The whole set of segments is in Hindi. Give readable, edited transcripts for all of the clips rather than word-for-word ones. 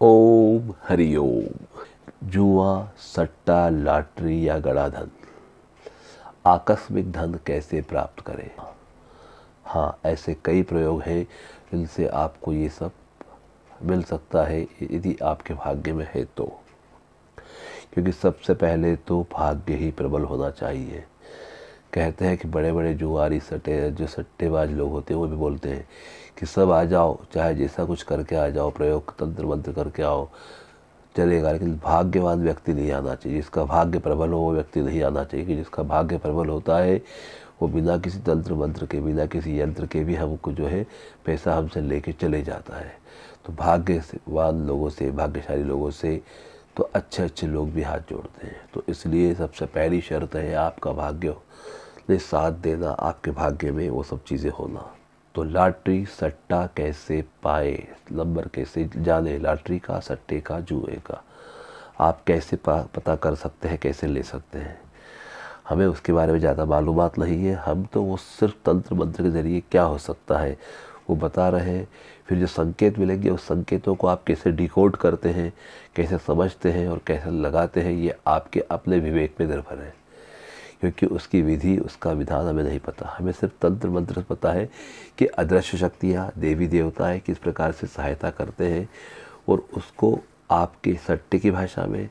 ओम हरि ओम। जुआ, सट्टा, लॉटरी या गड़ा धन, आकस्मिक धन कैसे प्राप्त करें। हाँ, ऐसे कई प्रयोग हैं जिनसे आपको ये सब मिल सकता है यदि आपके भाग्य में है तो। क्योंकि सबसे पहले तो भाग्य ही प्रबल होना चाहिए। कहते हैं कि बड़े बड़े जुआरी जो सट्टेबाज लोग होते हैं वो भी बोलते हैं कि सब आ जाओ, चाहे जैसा कुछ करके आ जाओ, प्रयोग तंत्र मंत्र करके आओ, चलेगा, लेकिन भाग्यवान व्यक्ति नहीं आना चाहिए। जिसका भाग्य प्रबल हो वो व्यक्ति नहीं आना चाहिए। कि जिसका भाग्य प्रबल होता है वो बिना किसी तंत्र मंत्र के, बिना किसी यंत्र के भी हमको जो है पैसा हमसे लेके चले जाता है। तो भाग्यवान लोगों से, भाग्यशाली लोगों से तो अच्छे अच्छे लोग भी हाथ जोड़ते हैं। तो इसलिए सबसे पहली शर्त है आपका भाग्य ने साथ देना, आपके भाग्य में वो सब चीज़ें होना। तो लॉटरी सट्टा कैसे पाए, नंबर कैसे जाने, लॉटरी का, सट्टे का, जुए का आप कैसे पता कर सकते हैं, कैसे ले सकते हैं। हमें उसके बारे में ज़्यादा मालूमात नहीं है। हम तो वो सिर्फ तंत्र मंत्र के ज़रिए क्या हो सकता है वो बता रहे हैं। फिर जो संकेत मिलेंगे उस संकेतों को आप कैसे डिकोड करते हैं, कैसे समझते हैं और कैसे लगाते हैं, ये आपके अपने विवेक पे निर्भर है। क्योंकि उसकी विधि, उसका विधान हमें नहीं पता। हमें सिर्फ तंत्र मंत्र पता है कि अदृश्य शक्तियाँ, देवी देवताएं किस प्रकार से सहायता करते हैं और उसको आपके सट्टे की भाषा में,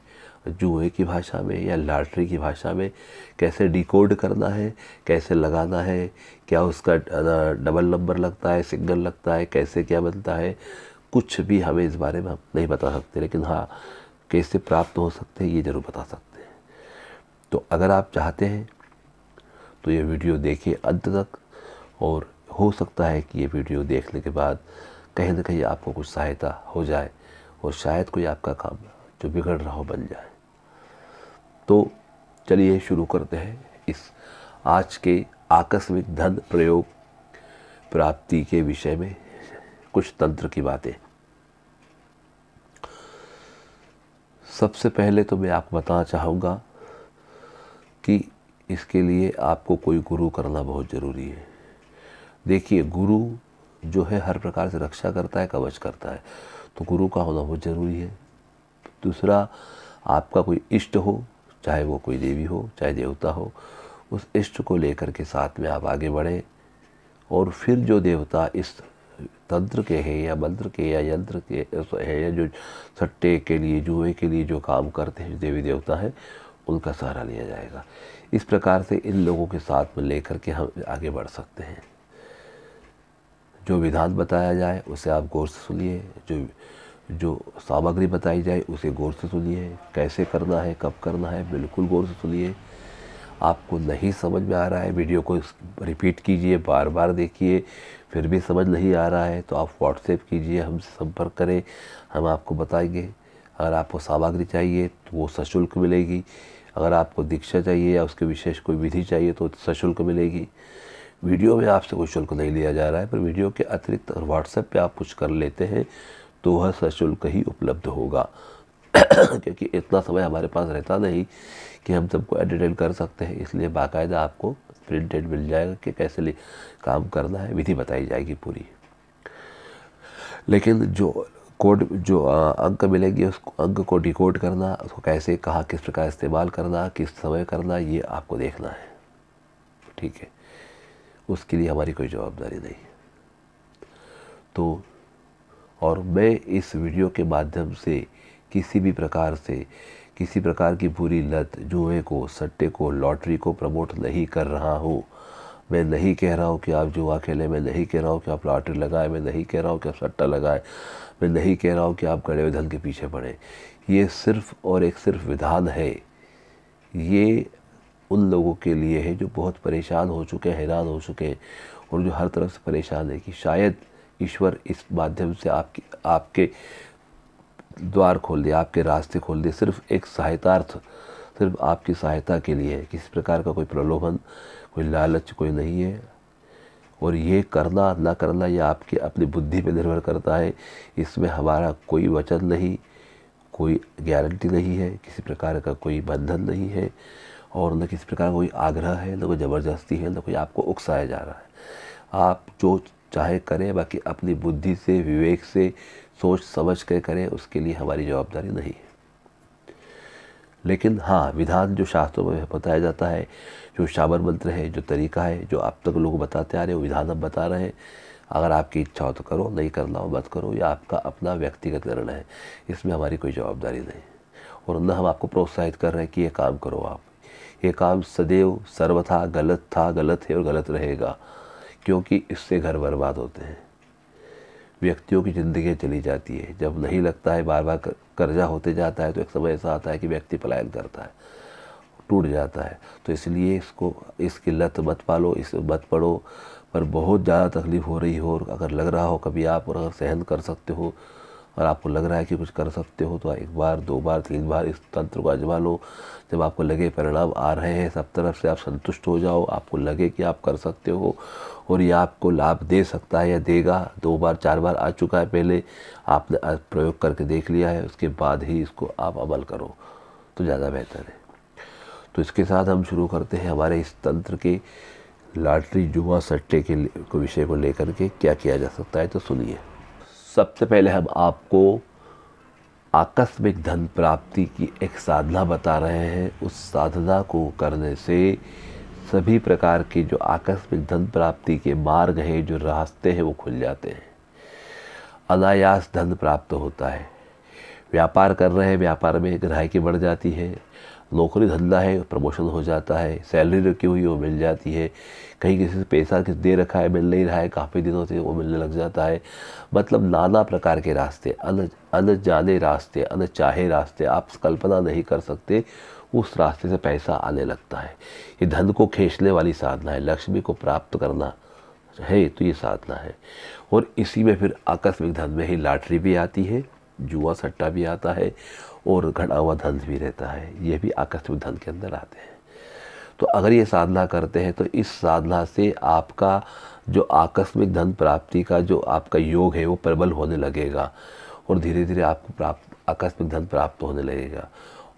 जुए की भाषा में या लॉटरी की भाषा में कैसे डिकोड करना है, कैसे लगाना है, क्या उसका डबल नंबर लगता है, सिंगल लगता है, कैसे क्या बनता है, कुछ भी हमें इस बारे में हम नहीं बता सकते। लेकिन हाँ, कैसे प्राप्त हो सकते हैं ये ज़रूर बता सकते हैं। तो अगर आप चाहते हैं तो ये वीडियो देखिए अंत तक, और हो सकता है कि ये वीडियो देखने के बाद कहीं ना कहीं आपको कुछ सहायता हो जाए और शायद कोई आपका काम जो बिगड़ रहा हो बन जाए। तो चलिए शुरू करते हैं इस आज के आकस्मिक धन प्रयोग प्राप्ति के विषय में कुछ तंत्र की बातें। सबसे पहले तो मैं आपको बताना चाहूँगा कि इसके लिए आपको कोई गुरु करना बहुत ज़रूरी है। देखिए, गुरु जो है हर प्रकार से रक्षा करता है, कवच करता है, तो गुरु का होना बहुत ज़रूरी है। दूसरा, आपका कोई इष्ट हो, चाहे वो कोई देवी हो चाहे देवता हो, उस इष्ट को लेकर के साथ में आप आगे बढ़ें। और फिर जो देवता इस तंत्र के हैं या मंत्र के या यंत्र के है या जो सट्टे के लिए, जुए के लिए जो काम करते हैं, देवी देवता हैं, उनका सहारा लिया जाएगा। इस प्रकार से इन लोगों के साथ में लेकर के हम आगे बढ़ सकते हैं। जो विधान बताया जाए उसे आप गौर से सुनिए, जो सामग्री बताई जाए उसे गौर से सुनिए। कैसे करना है, कब करना है, बिल्कुल गौर से सुनिए। आपको नहीं समझ में आ रहा है, वीडियो को रिपीट कीजिए, बार बार देखिए। फिर भी समझ नहीं आ रहा है तो आप व्हाट्सएप कीजिए, हमसे संपर्क करें, हम आपको बताएंगे। अगर आपको सामग्री चाहिए तो वो सशुल्क मिलेगी। अगर आपको दीक्षा चाहिए या उसके विशेष कोई विधि चाहिए तो सशुल्क मिलेगी। वीडियो में आपसे कोई शुल्क नहीं लिया जा रहा है, पर वीडियो के अतिरिक्त अगर व्हाट्सएप पे आप कुछ कर लेते हैं तो वह सशुल्क ही उपलब्ध होगा। क्योंकि इतना समय हमारे पास रहता नहीं कि हम सबको एडिटेल कर सकते हैं, इसलिए बाकायदा आपको प्रिंटेड मिल जाएगा कि कैसे काम करना है, विधि बताई जाएगी पूरी। लेकिन जो अंक मिलेंगे उस अंक को डिकोड करना, उसको कैसे, कहाँ, किस प्रकार इस्तेमाल करना, किस समय करना, ये आपको देखना है। ठीक है, उसके लिए हमारी कोई जवाबदारी नहीं है। तो और मैं इस वीडियो के माध्यम से किसी प्रकार की बुरी लत, जुए को, सट्टे को, लॉटरी को प्रमोट नहीं कर रहा हूँ। मैं नहीं कह रहा हूँ कि आप जुआ खेलें, मैं नहीं कह रहा हूँ कि आप लॉटरी लगाएं, मैं नहीं कह रहा हूँ कि आप सट्टा लगाएं, मैं नहीं कह रहा हूँ कि आप गड़े हुए धन के पीछे पड़ें। ये सिर्फ और एक सिर्फ विधान है। ये उन लोगों के लिए है जो बहुत परेशान हो चुके हैं, हैरान हो चुके हैं और जो हर तरफ से परेशान है कि शायद ईश्वर इस माध्यम से आपके द्वार खोल दे, आपके रास्ते खोल दे। सिर्फ एक सहायतार्थ, सिर्फ आपकी सहायता के लिए है। किसी प्रकार का कोई प्रलोभन, कोई लालच कोई नहीं है। और ये करना ना करना ये आपकी अपनी बुद्धि पे निर्भर करता है। इसमें हमारा कोई वचन नहीं, कोई गारंटी नहीं है, किसी प्रकार का कोई बंधन नहीं है और न किसी प्रकार का कोई आग्रह है, न कोई ज़बरदस्ती है, न कोई आपको उकसाया जा रहा है। आप जो चाहे करें, बाकी अपनी बुद्धि से, विवेक से, सोच समझ के करें, उसके लिए हमारी जवाबदारी नहीं है। लेकिन हाँ, विधान जो शास्त्रों में बताया जाता है, जो शाबर मंत्र है, जो तरीका है, जो आप तक लोग बताते आ रहे हैं, वो विधान हम बता रहे हैं। अगर आपकी इच्छा हो तो करो, नहीं करना हो मत करो, या आपका अपना व्यक्तिगत निर्णय है, इसमें हमारी कोई जवाबदारी नहीं। और न हम आपको प्रोत्साहित कर रहे हैं कि ये काम करो आप। ये काम सदैव सर्वथा गलत था, गलत है और गलत रहेगा, क्योंकि इससे घर बर्बाद होते हैं, व्यक्तियों की ज़िंदगी चली जाती है। जब नहीं लगता है, बार बार कर्जा होते जाता है, तो एक समय ऐसा आता है कि व्यक्ति पलायन करता है, टूट जाता है। तो इसलिए इसकी लत मत पालो, इसे मत पढ़ो। पर बहुत ज़्यादा तकलीफ़ हो रही हो और अगर लग रहा हो कभी आप, और अगर सहन कर सकते हो और आपको लग रहा है कि कुछ कर सकते हो, तो एक बार, 2 बार, 3 बार इस तंत्र को आजमा लो। जब आपको लगे परिणाम आ रहे हैं सब तरफ से, आप संतुष्ट हो जाओ, आपको लगे कि आप कर सकते हो और ये आपको लाभ दे सकता है या देगा। 2 बार 4 बार आ चुका है, पहले आपने प्रयोग करके देख लिया है, उसके बाद ही इसको आप अमल करो तो ज़्यादा बेहतर है। तो इसके साथ हम शुरू करते हैं हमारे इस तंत्र के लॉटरी, जुआ, सट्टे के विषय को लेकर के क्या किया जा सकता है। तो सुनिए। सबसे पहले हम आपको आकस्मिक धन प्राप्ति की एक साधना बता रहे हैं। उस साधना को करने से सभी प्रकार के जो आकस्मिक धन प्राप्ति के मार्ग हैं, जो रास्ते हैं, वो खुल जाते हैं। अनायास धन प्राप्त होता है। व्यापार कर रहे हैं, व्यापार में ग्राहकी बढ़ जाती है। नौकरी धंधा है, प्रमोशन हो जाता है। सैलरी रखी हुई वो मिल जाती है। कहीं किसी से पैसा किस दे रखा है, मिल नहीं रहा है, काफ़ी दिनों से वो मिलने लग जाता है। मतलब नाना प्रकार के रास्ते, अनजाने रास्ते, अनचाहे रास्ते, आप कल्पना नहीं कर सकते, उस रास्ते से पैसा आने लगता है। ये धन को खींचने वाली साधना है। लक्ष्मी को प्राप्त करना है तो ये साधना है। और इसी में फिर आकस्मिक धन में ही लॉटरी भी आती है, जुआ सट्टा भी आता है और घटा हुआ धन भी रहता है। ये भी आकस्मिक धन के अंदर आते हैं। तो अगर ये साधना करते हैं तो इस साधना से आपका जो आकस्मिक धन प्राप्ति का जो आपका योग है वो प्रबल होने लगेगा और धीरे धीरे आपको आकस्मिक धन प्राप्त होने लगेगा।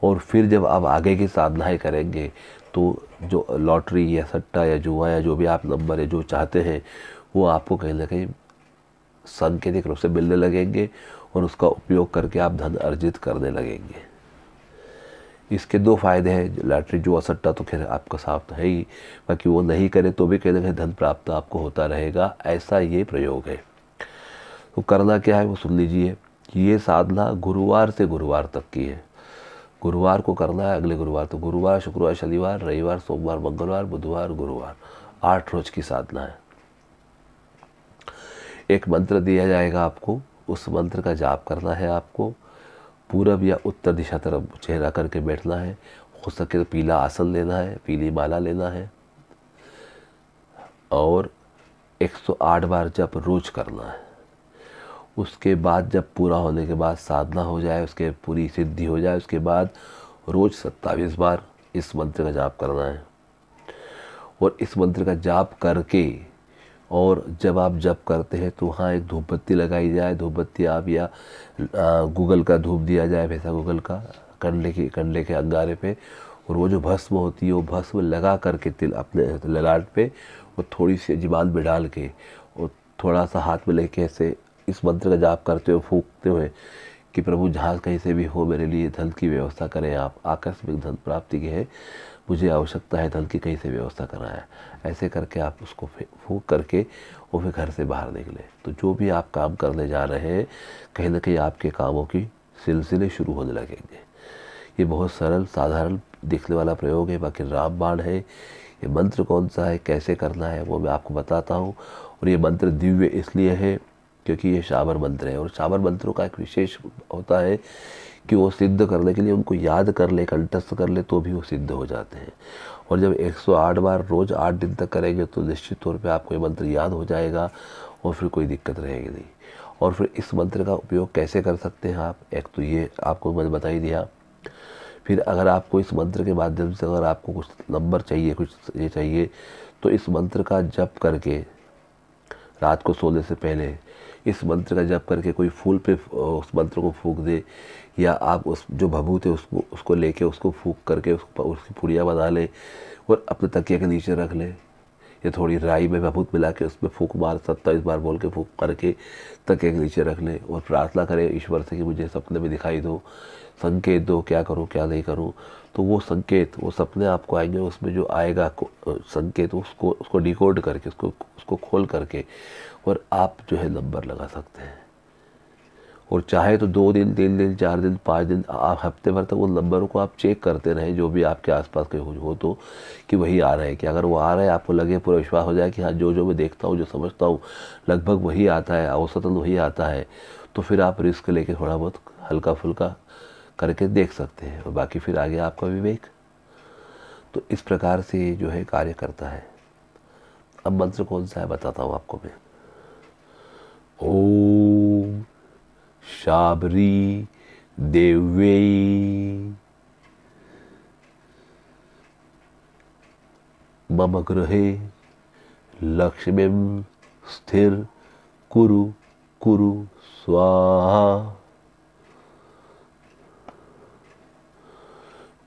और फिर जब आप आगे की साधनाएं करेंगे तो जो लॉटरी या सट्टा या जुआ या जो भी आप नंबर है जो चाहते हैं, वो आपको कहीं ना कहीं सांकेतिक रूप से मिलने लगेंगे और उसका उपयोग करके आप धन अर्जित करने लगेंगे। इसके 2 फायदे हैं। लॉटरी, जुआ, सट्टा तो खैर आपका साफ है ही, बाकी वो नहीं करे तो भी कहीं ना कहीं धन प्राप्त आपको होता रहेगा। ऐसा ये प्रयोग है। तो करना क्या है वो सुन लीजिए। ये साधना गुरुवार से गुरुवार तक की है। गुरुवार को करना है, अगले गुरुवार। तो गुरुवार, शुक्रवार, शनिवार, रविवार, सोमवार, मंगलवार, बुधवार, गुरुवार, 8 रोज की साधना है। एक मंत्र दिया जाएगा आपको, उस मंत्र का जाप करना है आपको। पूरब या उत्तर दिशा तरफ चेहरा करके बैठना है। हो सके तो पीला आसन लेना है, पीली माला लेना है और 108 बार जप रोज करना है। उसके बाद जब पूरा होने के बाद साधना हो जाए, उसके पूरी सिद्धि हो जाए, उसके बाद रोज 27 बार इस मंत्र का जाप करना है। और इस मंत्र का जाप करके और जब आप जप करते हैं तो वहाँ एक धूप बत्ती लगाई जाए। धूप बत्ती आप या गूगल का धूप दिया जाए, वैसा गूगल का, कंडे के अंगारे पे। और वो जो भस्म होती है वो भस्म लगा करके तिल अपने ललाट पे वो थोड़ी सी ज़ुबान में डाल के और थोड़ा सा हाथ में लेके ऐसे इस मंत्र का जाप करते हुए, फूंकते हुए कि प्रभु जहाँ कहीं से भी हो मेरे लिए धन की व्यवस्था करें आप। आकस्मिक धन प्राप्ति की है, मुझे आवश्यकता है धन की, कहीं से व्यवस्था करना है। ऐसे करके आप उसको फूंक करके वो फिर घर से बाहर निकले। तो जो भी आप काम करने जा रहे हैं, कहीं ना कहीं आपके कामों की सिलसिले शुरू होने लगेंगे। ये बहुत सरल साधारण दिखने वाला प्रयोग है, बाकी रामबाण है। ये मंत्र कौन सा है, कैसे करना है, वो मैं आपको बताता हूँ। और ये मंत्र दिव्य इसलिए है क्योंकि ये शाबर मंत्र है। और शाबर मंत्रों का एक विशेष होता है कि वो सिद्ध करने के लिए उनको याद कर ले, कंठस्थ कर ले, तो भी वो सिद्ध हो जाते हैं। और जब 108 बार रोज़ 8 दिन तक करेंगे तो निश्चित तौर पे आपको ये मंत्र याद हो जाएगा और फिर कोई दिक्कत रहेगी नहीं। और फिर इस मंत्र का उपयोग कैसे कर सकते हैं आप, एक तो ये आपको मैंने बता ही दिया। फिर अगर आपको इस मंत्र के माध्यम से अगर आपको कुछ नंबर चाहिए, कुछ ये चाहिए, तो इस मंत्र का जप करके रात को सोने से पहले इस मंत्र का जप करके कोई फूल पे उस मंत्र को फूंक दे, या आप उस जो भभूत है उसको लेके उसको फूंक करके उसकी पुड़िया बना ले और अपने तकिया के नीचे रख ले, या थोड़ी राई में भभूत मिला के उसमें फूंक मार 27 बार बोल के फूंक करके तकिए के नीचे रख लें और प्रार्थना करें ईश्वर से कि मुझे सपने में दिखाई दो, संकेत दो, क्या करूं क्या नहीं करूं। तो वो संकेत, वो सपने आपको आएंगे, उसमें जो आएगा संकेत उसको डिकोड करके उसको खोल करके और आप जो है नंबर लगा सकते हैं। और चाहे तो 2 दिन, 3 दिन, 4 दिन, 5 दिन, आप हफ्ते भर तक उन नंबरों को आप चेक करते रहें, जो भी आपके आसपास के हो तो कि वही आ रहे हैं। कि अगर वो आ रहे हैं, आपको लगे, पूरा विश्वास हो जाए कि हाँ जो मैं देखता हूँ, जो समझता हूँ लगभग वही आता है, औसतन वही आता है, तो फिर आप रिस्क लेके थोड़ा बहुत हल्का फुल्का करके देख सकते हैं और बाकी फिर आगे आपका विवेक। तो इस प्रकार से जो है कार्य करता है। अब मंत्र कौन सा है बताता हूँ आपको मैं। ओम शाबरी देव्यै मम गृहे लक्ष्मीं स्थिर कुरु कुरु स्वाहा।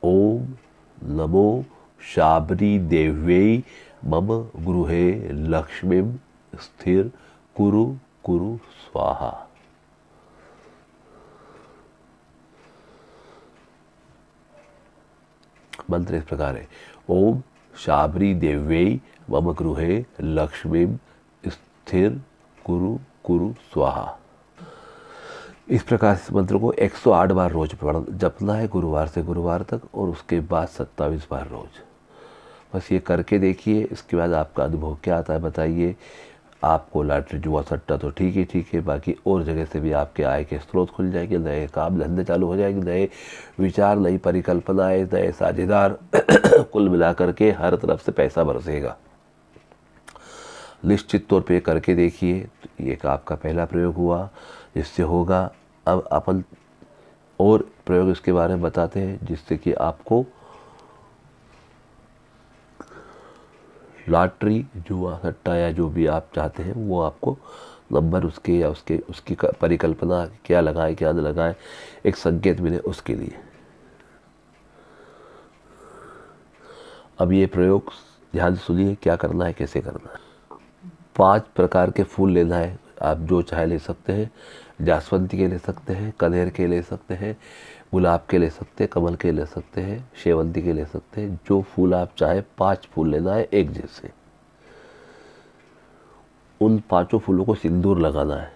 ओम नमो शाबरी देव्यै मम गृहे लक्ष्मीं स्थिर कुरु कुरु स्वाहा। मंत्र इस प्रकार है। ओम शाबरी देव्यै मम गृहे लक्ष्मीं स्थिर कुरु कुरु स्वाहा। इस प्रकार से मंत्र को 108 बार रोज जपना है, गुरुवार से गुरुवार तक, और उसके बाद 27 बार रोज। बस ये करके देखिए, इसके बाद आपका अनुभव क्या आता है बताइए। आपको लॉटरी जुआ सट्टा तो ठीक है, बाकी और जगह से भी आपके आय के स्रोत खुल जाएंगे, नए काम धंधे चालू हो जाएंगे, नए विचार, नई परिकल्पनाएं, नए साझेदार कुल मिला करके हर तरफ से पैसा बरसेगा। निश्चित तौर पे करके देखिए। तो ये आपका पहला प्रयोग हुआ जिससे होगा। अब अपन और प्रयोग इसके बारे में बताते हैं जिससे कि आपको लॉटरी जुआ सट्टा या जो भी आप चाहते हैं वो आपको नंबर उसके या उसकी परिकल्पना क्या लगाएं क्या न लगाएं, एक संकेत मिले उसके लिए। अब ये प्रयोग ध्यान से सुनिए, क्या करना है, कैसे करना है। 5 प्रकार के फूल लेना है, आप जो चाहे ले सकते हैं। जासवंती के ले सकते हैं, कनेर के ले सकते हैं, गुलाब के ले सकते हैं, कमल के ले सकते हैं, शेवंती के ले सकते हैं। जो फूल आप चाहे 5 फूल लेना है एक जैसे। उन 5 फूलों को सिंदूर लगाना है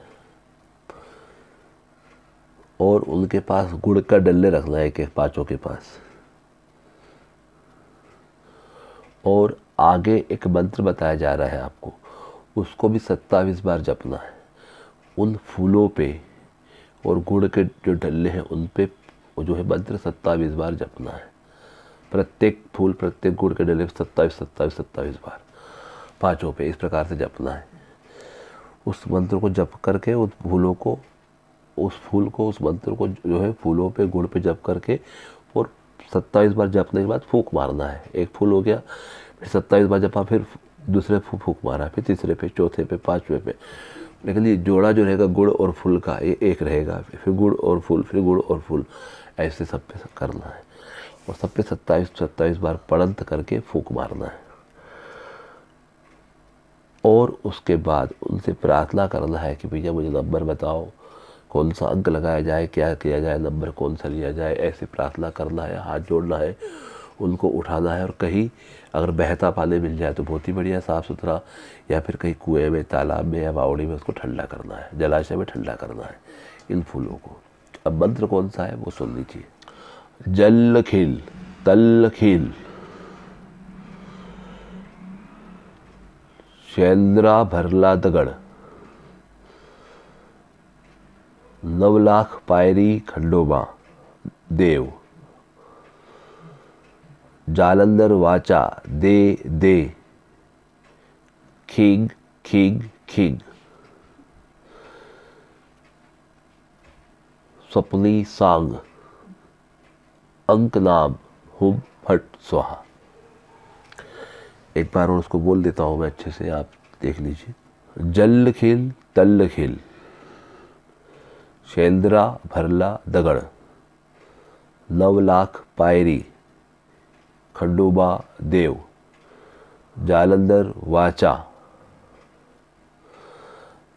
और उनके पास गुड़ का डल्ले रखना है एक 5 के पास। और आगे एक मंत्र बताया जा रहा है आपको, उसको भी 27 बार जपना है। उन फूलों पे और गुड़ के जो डल्ले हैं उन पे जो है मंत्र 27 बार जपना है। प्रत्येक फूल, प्रत्येक गुड़ के डल्ले 27 बार 5 पे इस प्रकार से जपना है। उस मंत्र को जप करके उस फूलों को, उस मंत्र को जो है फूलों पे गुड़ पे जप करके और 27 बार जपने के बाद फूंक मारना है। एक फूल हो गया, फिर 27 बार जपा, फिर दूसरे फूंक मारा, फिर तीसरे पे, चौथे पे, 5वें पे। लेकिन ये जोड़ा जो रहेगा गुड़ और फूल का, ये एक रहेगा, फिर गुड़ और फूल, फिर गुड़ और फूल, ऐसे सब पे करना है। और सब पे 27 बार पड़ंत करके फूंक मारना है। और उसके बाद उनसे प्रार्थना करना है कि भैया मुझे नंबर बताओ, कौन सा अंक लगाया जाए, क्या किया जाए, नंबर कौन सा लिया जाए, ऐसे प्रार्थना करना है, हाथ जोड़ना है, उनको उठाना है। और कहीं अगर बहता पानी मिल जाए तो बहुत ही बढ़िया, साफ़ सुथरा, या फिर कहीं कुएं में, तालाब में या बावड़ी में उसको ठंडा करना है, जलाशय में ठंडा करना है इन फूलों को। अब मंत्र कौन सा है वो सुन लीजिए। जल खिल तल खिल शैंद्रा भरला दगड़ 9 लाख पायरी खंडोबा देव जालंधर वाचा दे दे खीग खीग खीग स्वप्नी सांग अंक नाम हुम फट स्वाहा। एक बार और उसको बोल देता हूँ मैं अच्छे से, आप देख लीजिए। जल खिल तल खिल शैंद्रा भरला दगड़ 9 लाख पायरी खंडोबा देव जालंधर वाचा,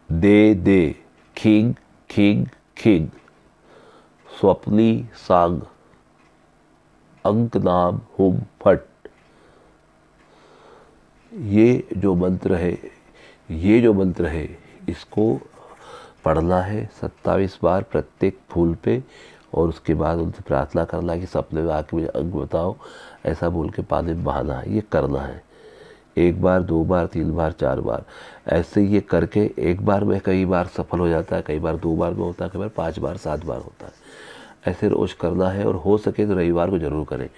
दे दे, खिंग खिंग खिंग, स्वप्नी सांग, अंक नाम हुम फट। ये जो मंत्र है इसको पढ़ना है 27 बार प्रत्येक फूल पे, और उसके बाद उनसे प्रार्थना करना है कि सपने में आके मुझे अंक बताओ, ऐसा बोल के पानी में बहाना है। ये करना है 1 बार, 2 बार, 3 बार, 4 बार, ऐसे ये करके 1 बार में कई बार सफल हो जाता है, कई बार 2 बार में होता है, कई बार 5 बार, 7 बार होता है। ऐसे रोज करना है, और हो सके तो रविवार को जरूर करें।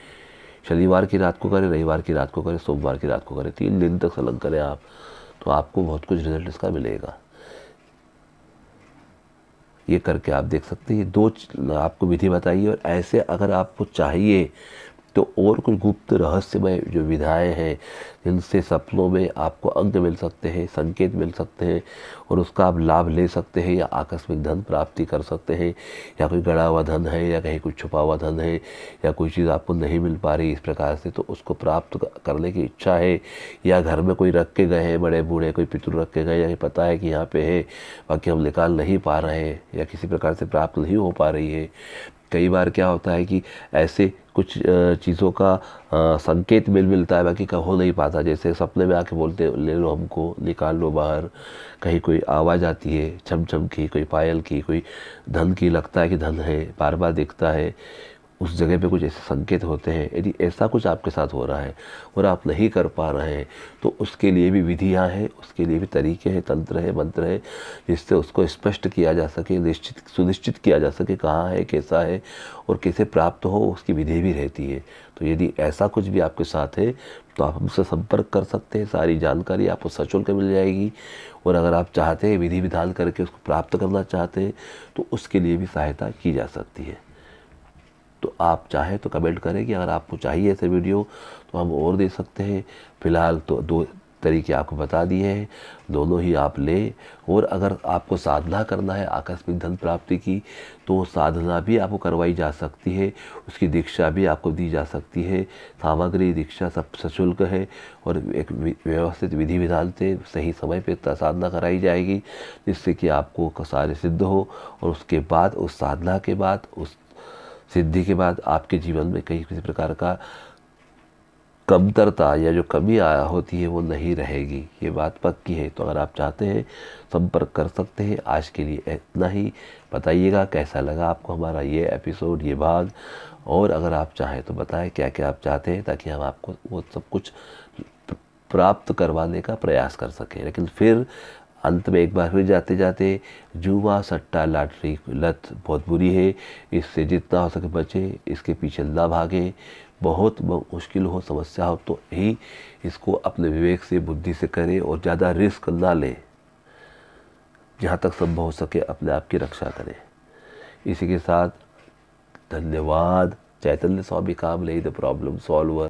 शनिवार की रात को करें, रविवार की रात को करें, सोमवार की रात को करें, 3 दिन तक संलग्न करें आप, तो आपको बहुत कुछ रिजल्ट इसका मिलेगा। ये करके आप देख सकते हैं। ये 2 आपको विधि बताइए, और ऐसे अगर आपको चाहिए तो और कुछ गुप्त रहस्यमय जो विधाएं हैं जिनसे सपनों में आपको अंक मिल सकते हैं, संकेत मिल सकते हैं, और उसका आप लाभ ले सकते हैं, या आकस्मिक धन प्राप्ति कर सकते हैं, या कोई गड़ा हुआ धन है, या कहीं कुछ छुपा हुआ धन है, या कोई चीज़ आपको नहीं मिल पा रही इस प्रकार से, तो उसको प्राप्त करने की इच्छा है, या घर में कोई रख के गए हैं, बड़े बूढ़े कोई पितृ रख के गए, या पता है कि यहाँ पे है, बाकी हम निकाल नहीं पा रहे हैं, या किसी प्रकार से प्राप्त नहीं हो पा रही है। कई बार क्या होता है कि ऐसे कुछ चीज़ों का संकेत मिलता है, बाकी का हो नहीं पाता। जैसे सपने में आके बोलते ले लो हमको, निकाल लो बाहर, कहीं कोई आवाज़ आती है छम छम की, कोई पायल की, कोई धन की, लगता है कि धन है, बार बार दिखता है, उस जगह पे कुछ ऐसे संकेत होते हैं। यदि ऐसा कुछ आपके साथ हो रहा है और आप नहीं कर पा रहे हैं, तो उसके लिए भी विधियां हैं, उसके लिए भी तरीके हैं, तंत्र है, मंत्र है, जिससे उसको स्पष्ट किया जा सके, सुनिश्चित किया जा सके कहाँ है, कैसा है, और कैसे प्राप्त हो, उसकी विधि भी रहती है। तो यदि ऐसा कुछ भी आपके साथ है तो आप हमसे संपर्क कर सकते हैं। सारी जानकारी आपको सशुल्क मिल जाएगी, और अगर आप चाहते हैं विधि विधान करके उसको प्राप्त करना चाहते हैं तो उसके लिए भी सहायता की जा सकती है। तो आप चाहें तो कमेंट करें कि अगर आपको चाहिए ऐसे वीडियो तो हम और दे सकते हैं। फिलहाल तो 2 तरीके आपको बता दिए हैं, दोनों ही आप लें। और अगर आपको साधना करना है आकस्मिक धन प्राप्ति की, तो साधना भी आपको करवाई जा सकती है, उसकी दीक्षा भी आपको दी जा सकती है। सामग्री, दीक्षा सब सशुल्क है, और एक व्यवस्थित विधि विधान से सही समय पर साधना कराई जाएगी, जिससे कि आपको कार्य सिद्ध हो। और उसके बाद, उस साधना के बाद, उस सिद्धि के बाद आपके जीवन में कहीं किसी प्रकार का कमतरता या जो कमी होती है वो नहीं रहेगी, ये बात पक्की है। तो अगर आप चाहते हैं संपर्क कर सकते हैं। आज के लिए इतना ही। बताइएगा कैसा लगा आपको हमारा ये एपिसोड, ये भाग, और अगर आप चाहें तो बताएं क्या क्या आप चाहते हैं, ताकि हम आपको वो सब कुछ प्राप्त करवाने का प्रयास कर सकें। लेकिन फिर अंत में एक बार फिर जाते जाते, जुआ सट्टा लॉटरी लत बहुत बुरी है, इससे जितना हो सके बचें, इसके पीछे ना भागें। बहुत मुश्किल हो, समस्या हो तो ही इसको अपने विवेक से, बुद्धि से करें, और ज़्यादा रिस्क ना लें। जहाँ तक संभव हो सके अपने आप की रक्षा करें। इसी के साथ धन्यवाद। चैतन्य स्वामी कामले द प्रॉब्लम सॉल्वर।